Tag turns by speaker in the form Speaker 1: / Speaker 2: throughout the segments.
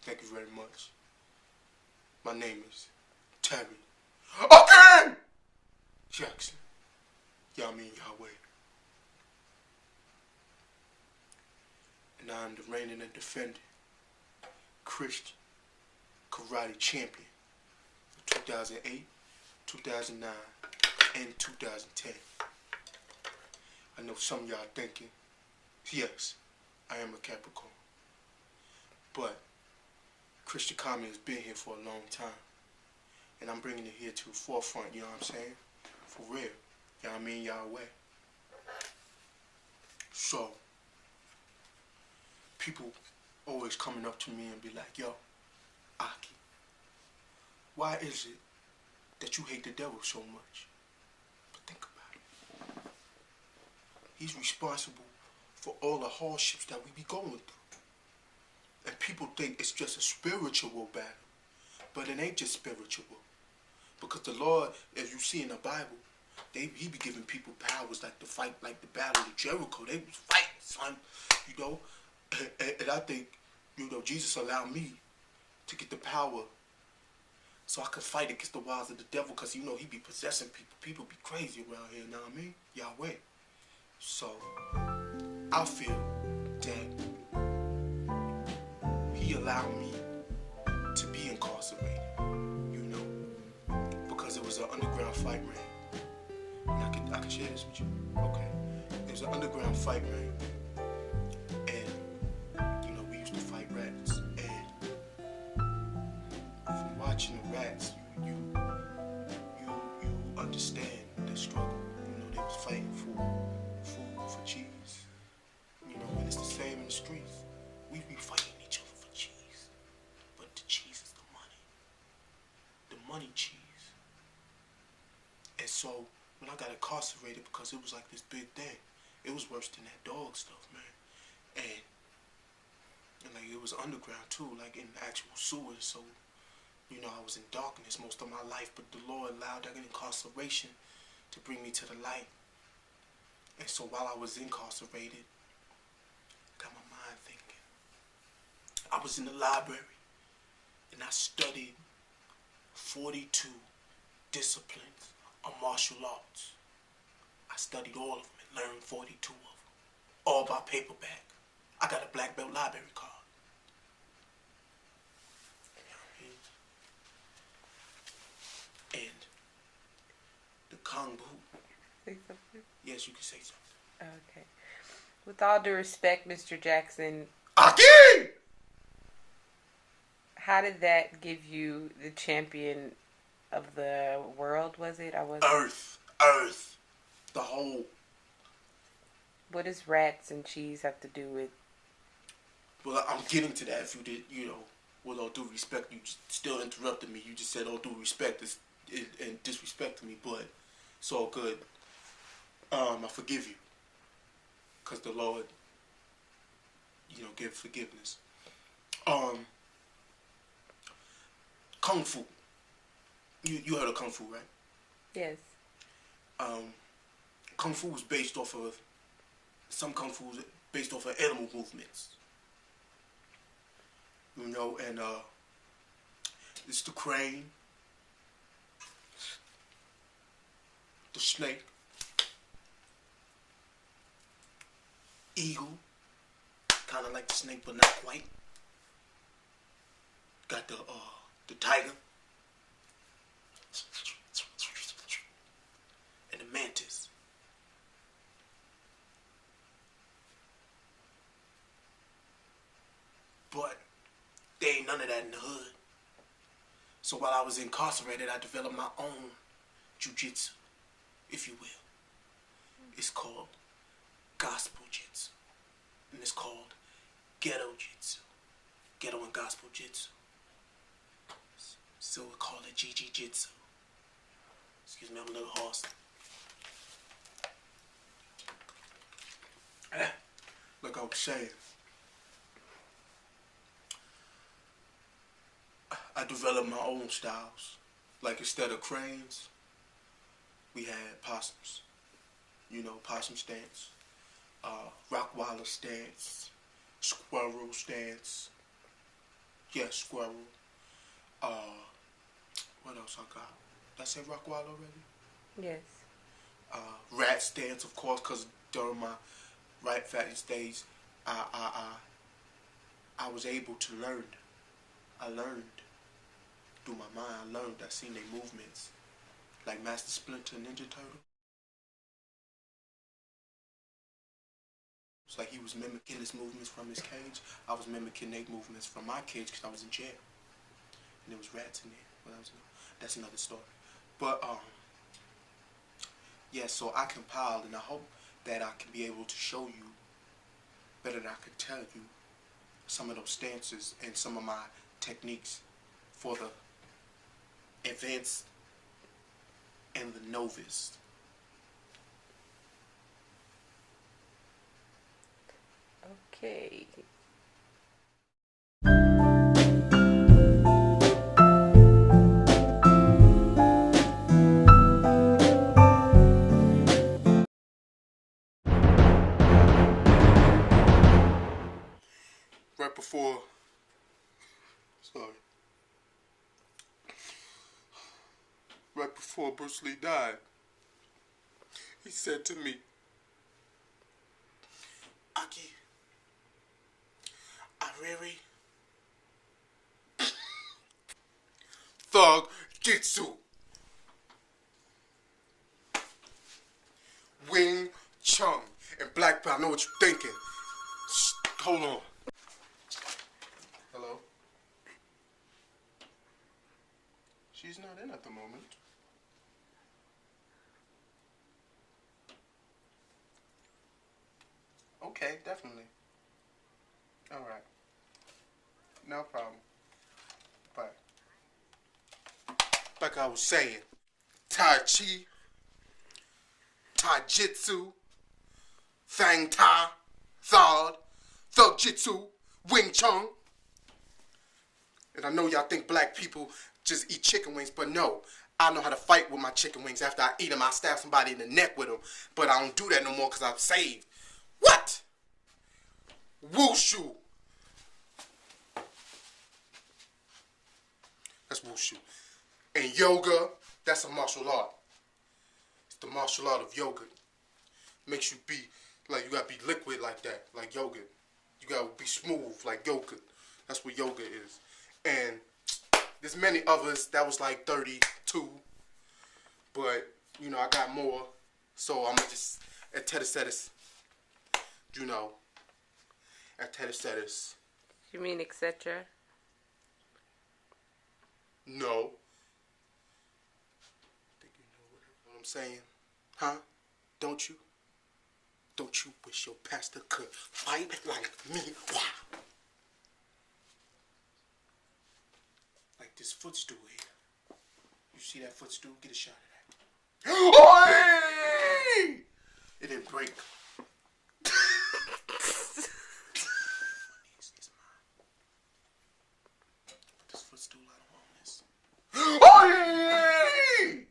Speaker 1: Thank you very much. My name is Terry. Okay! Jackson. Yamin Yahweh. And I'm the reigning and defending Christian karate champion of 2008, 2009, and 2010. I know some of y'all thinking, yes, I am a Capricorn. But Christian comedy has been here for a long time. And I'm bringing it here to the forefront, you know what I'm saying? For real. Y'all mean Yahweh. So, people always coming up to me and be like, yo, Aki, why is it that you hate the devil so much? But think about it. He's responsible for all the hardships that we be going through. And people think it's just a spiritual battle. But it ain't just spiritual. Because the Lord, as you see in the Bible, he be giving people powers like to fight, like the battle of Jericho. They was fighting, son, you know. And I think, you know, Jesus allowed me to get the power so I could fight against the wiles of the devil, because, you know, he be possessing people. People be crazy around here, you know what I mean? Yahweh. So, I feel that he allowed me to be incarcerated, you know, because it was an underground fight ring. And I can share this with you. Okay. It was an underground fight ring. And, you know, we used to fight rats. And from watching the rats, you understand the struggle. You know, they was fighting for food, for cheese. You know, and it's the same in the streets. We be fighting each other for cheese. But the cheese is the money. The money cheese. And so, when I got incarcerated, because it was like this big thing, it was worse than that dog stuff, man. And like, it was underground too, like in the actual sewers. So, you know, I was in darkness most of my life, but the Lord allowed that incarceration to bring me to the light. And so while I was incarcerated, I got my mind thinking. I was in the library and I studied 42 disciplines of martial arts. I studied all of them and learned 42 of them, all by paperback. I got a black belt library card. And the Kung Fu.
Speaker 2: Say something?
Speaker 1: Yes, you can say something.
Speaker 2: Okay. With all due respect, Mr. Jackson.
Speaker 1: Aki!
Speaker 2: How did that give you the champion of the world, was it?
Speaker 1: Earth. The whole.
Speaker 2: What does rats and cheese have to do with?
Speaker 1: Well, I'm getting to that. If you did, you know, with all due respect, you still interrupted me. You just said all due respect and disrespect to me, but it's all good. I forgive you. Because the Lord, you know, give forgiveness. Kung Fu. You heard of Kung Fu, right?
Speaker 2: Yes.
Speaker 1: Kung Fu was based off of, some Kung Fu was based off of animal movements. You know, and it's the crane, the snake, eagle, kind of like the snake but not quite. Got the tiger, and the mantis. But there ain't none of that in the hood. So while I was incarcerated, I developed my own jiu-jitsu, if you will. It's called gospel jitsu. And it's called ghetto jitsu. Ghetto and gospel jitsu. So we call it GG jitsu. Excuse me, I'm a little hoarse. Like I was saying, I developed my own styles. Like instead of cranes, we had possums. You know, possum stance, Rottweiler stance, squirrel stance, Yeah, squirrel. What else I got? Did I say rock wall already?
Speaker 2: Yes.
Speaker 1: Rat stance, of course, because during my right fitness days, I was able to learn. I learned through my mind. I learned. I seen their movements, like Master Splinter and Ninja Turtle. It's like he was mimicking his movements from his cage. I was mimicking their movements from my cage because I was in jail, and there was rats in there. Well, that's another story. But yeah. So I compiled, and I hope that I can be able to show you better than I could tell you some of those stances and some of my techniques for the advanced and the novice.
Speaker 2: Okay.
Speaker 1: Right before, sorry, right before Bruce Lee died, he said to me, Aki, I really thug jitsu. Wing Chun and black belt. I know what you're thinking. Shh, hold on. Hello? She's not in at the moment. Okay, definitely. Alright. No problem. Bye. Like I was saying, Tai Chi, Tai Jitsu, Fang Ta, Thod, Thug Jitsu, Wing Chun. And I know y'all think black people just eat chicken wings, but no. I know how to fight with my chicken wings. After I eat them, I stab somebody in the neck with them. But I don't do that no more because I'm saved. What? Wushu. That's Wushu. And yoga, that's a martial art. It's the martial art of yoga. Makes you be, like, you gotta be liquid like that, like yoga. You gotta be smooth like yoga. That's what yoga is. And there's many others. That was like 32. But, you know, I got more. So I'm just, at Tedestatus, you know, at Tedestatus.
Speaker 2: You mean etc.?
Speaker 1: No. Think you know what I'm saying? Huh? Don't you? Don't you wish your pastor could fight like me? Wow. Like this footstool here. You see that footstool? Get a shot of that. Oi! It didn't break. It's mine. Put this footstool out on this. Oi!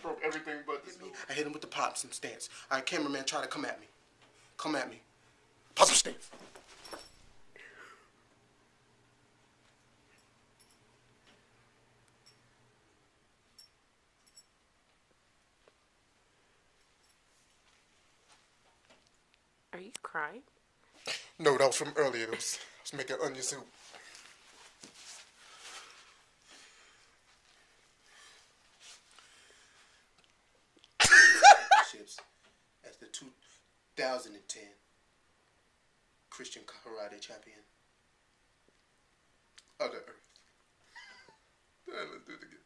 Speaker 1: Broke everything but this. I hit him with the pops and stance. All right, cameraman, try to come at me. Come at me. Pops and stance.
Speaker 2: Are you crying?
Speaker 1: No, that was from earlier. I was making onion soup. Championships as the 2010 Christian Karate Champion of the Earth. Let's do it again.